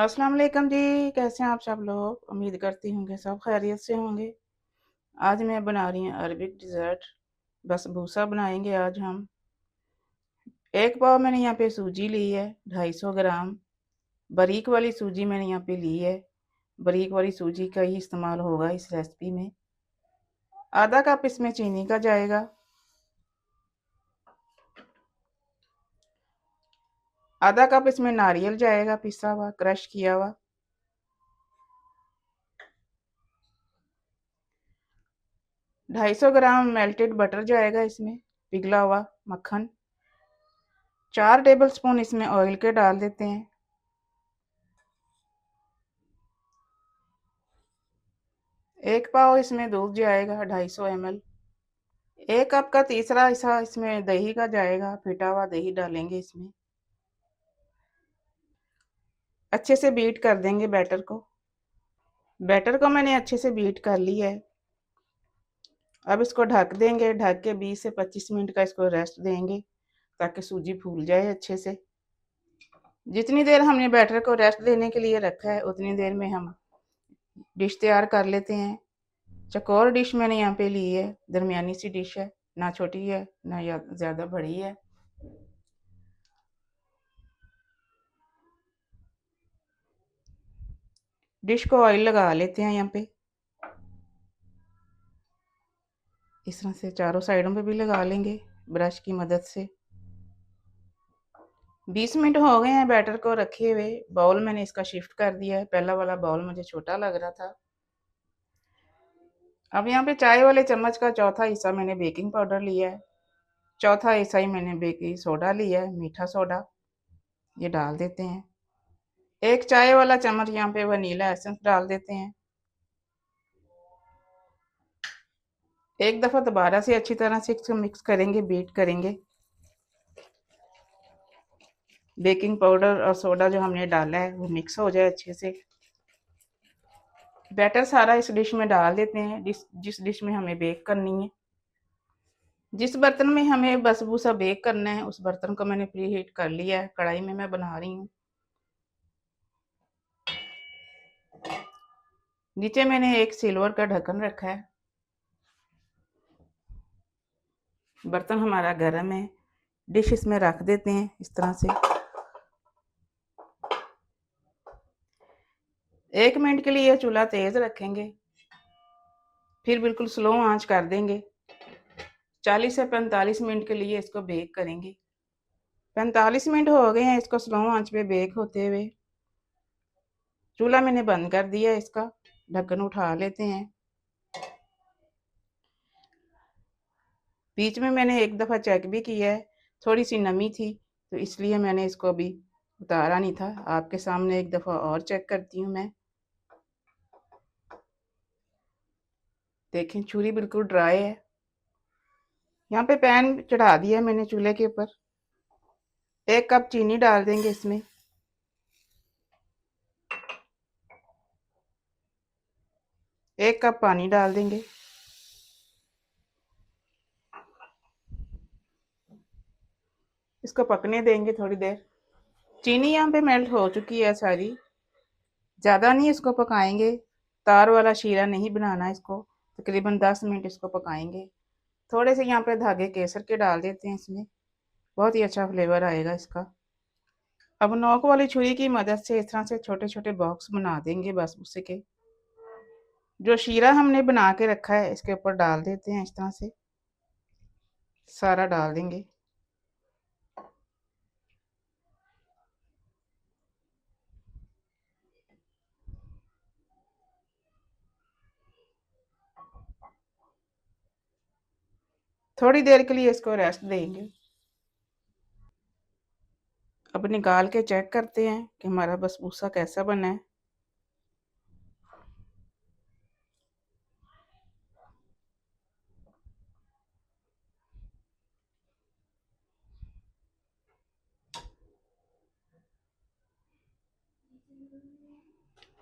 अस्सलाम वालेकुम जी। कैसे हैं आप सब लोग? उम्मीद करती हूँ कि सब खैरियत से होंगे। आज मैं बना रही हूँ अरबिक डिज़र्ट बसबूसा बनाएंगे आज हम। एक पाव मैंने यहाँ पे सूजी ली है 250 ग्राम। बारीक वाली सूजी मैंने यहाँ पे ली है। बारीक वाली सूजी का ही इस्तेमाल होगा इस रेसिपी में। आधा कप इसमें चीनी का जाएगा। आधा कप इसमें नारियल जाएगा, पिसा हुआ, क्रश किया हुआ। 250 ग्राम मेल्टेड बटर जाएगा इसमें, पिघला हुआ मक्खन। 4 टेबल स्पून इसमें ऑयल के डाल देते हैं। 1 पाव इसमें दूध जाएगा 250 ml। 1 कप का तीसरा हिस्सा इसमें दही का जाएगा, फिटा हुआ दही डालेंगे इसमें। अच्छे से बीट कर देंगे बैटर को। बैटर को मैंने अच्छे से बीट कर लिया है। अब इसको ढक देंगे। ढक के 20 से 25 मिनट का इसको रेस्ट देंगे ताकि सूजी फूल जाए अच्छे से। जितनी देर हमने बैटर को रेस्ट देने के लिए रखा है उतनी देर में हम डिश तैयार कर लेते हैं। चकोर डिश मैंने यहाँ पे ली है, दरमियानी सी डिश है, ना छोटी है ना ज़्यादा बड़ी है। डिश को ऑयल लगा लेते हैं यहाँ पे, इस तरह से चारों साइडों पे भी लगा लेंगे ब्रश की मदद से। 20 मिनट हो गए हैं बैटर को रखे हुए। बाउल मैंने इसका शिफ्ट कर दिया है, पहला वाला बाउल मुझे छोटा लग रहा था। अब यहाँ पे चाय वाले चम्मच का चौथा हिस्सा मैंने बेकिंग पाउडर लिया है। चौथा हिस्सा ही मैंने बेकिंग सोडा लिया है, मीठा सोडा। ये डाल देते हैं। 1 चाय वाला चम्मच यहाँ पे वनीला एसेंस डाल देते हैं। एक दफ़ा दोबारा से अच्छी तरह से इसको मिक्स करेंगे, बीट करेंगे। बेकिंग पाउडर और सोडा जो हमने डाला है वो मिक्स हो जाए अच्छे से। बैटर सारा इस डिश में डाल देते हैं, जिस डिश में हमें बेक करनी है। जिस बर्तन में हमें बसबूसा बेक करना है उस बर्तन को मैंने प्री हीट कर लिया है। कढ़ाई में मैं बना रही हूँ। नीचे मैंने एक सिल्वर का ढक्कन रखा है। बर्तन हमारा गर्म है। डिश इसमें रख देते हैं इस तरह से। 1 मिनट के लिए चूल्हा तेज रखेंगे, फिर बिल्कुल स्लो आंच कर देंगे। 40 से 45 मिनट के लिए इसको बेक करेंगे। 45 मिनट हो गए हैं इसको स्लो आंच पे बेक होते हुए। चूल्हा मैंने बंद कर दिया, इसका ढक्कन उठा लेते हैं। बीच में मैंने एक दफ़ा चेक भी किया है, थोड़ी सी नमी थी तो इसलिए मैंने इसको अभी उतारा नहीं था। आपके सामने एक दफ़ा और चेक करती हूँ मैं। देखें छुरी बिल्कुल ड्राई है। यहाँ पे पैन चढ़ा दिया है मैंने चूल्हे के ऊपर। 1 कप चीनी डाल देंगे इसमें। 1 कप पानी डाल देंगे। इसको पकने देंगे थोड़ी देर। चीनी यहाँ पे मेल्ट हो चुकी है सारी। ज़्यादा नहीं इसको पकाएंगे, तार वाला शीरा नहीं बनाना इसको। तकरीबन 10 मिनट इसको पकाएंगे। थोड़े से यहाँ पे धागे केसर के डाल देते हैं इसमें, बहुत ही अच्छा फ्लेवर आएगा इसका। अब नोक वाली छुरी की मदद से इस तरह से छोटे छोटे बॉक्स बना देंगे बस उसी के। जो शीरा हमने बना के रखा है इसके ऊपर डाल देते हैं इस तरह से, सारा डाल देंगे। थोड़ी देर के लिए इसको रेस्ट देंगे। अब निकाल के चेक करते हैं कि हमारा बसबूसा कैसा बना है।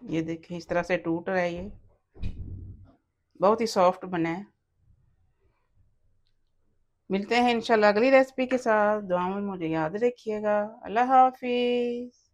ये देखिए इस तरह से टूट रहा है, ये बहुत ही सॉफ्ट बना है। मिलते हैं इंशाल्लाह अगली रेसिपी के साथ। दुआ में मुझे याद रखिएगा। अल्लाह हाफिज़।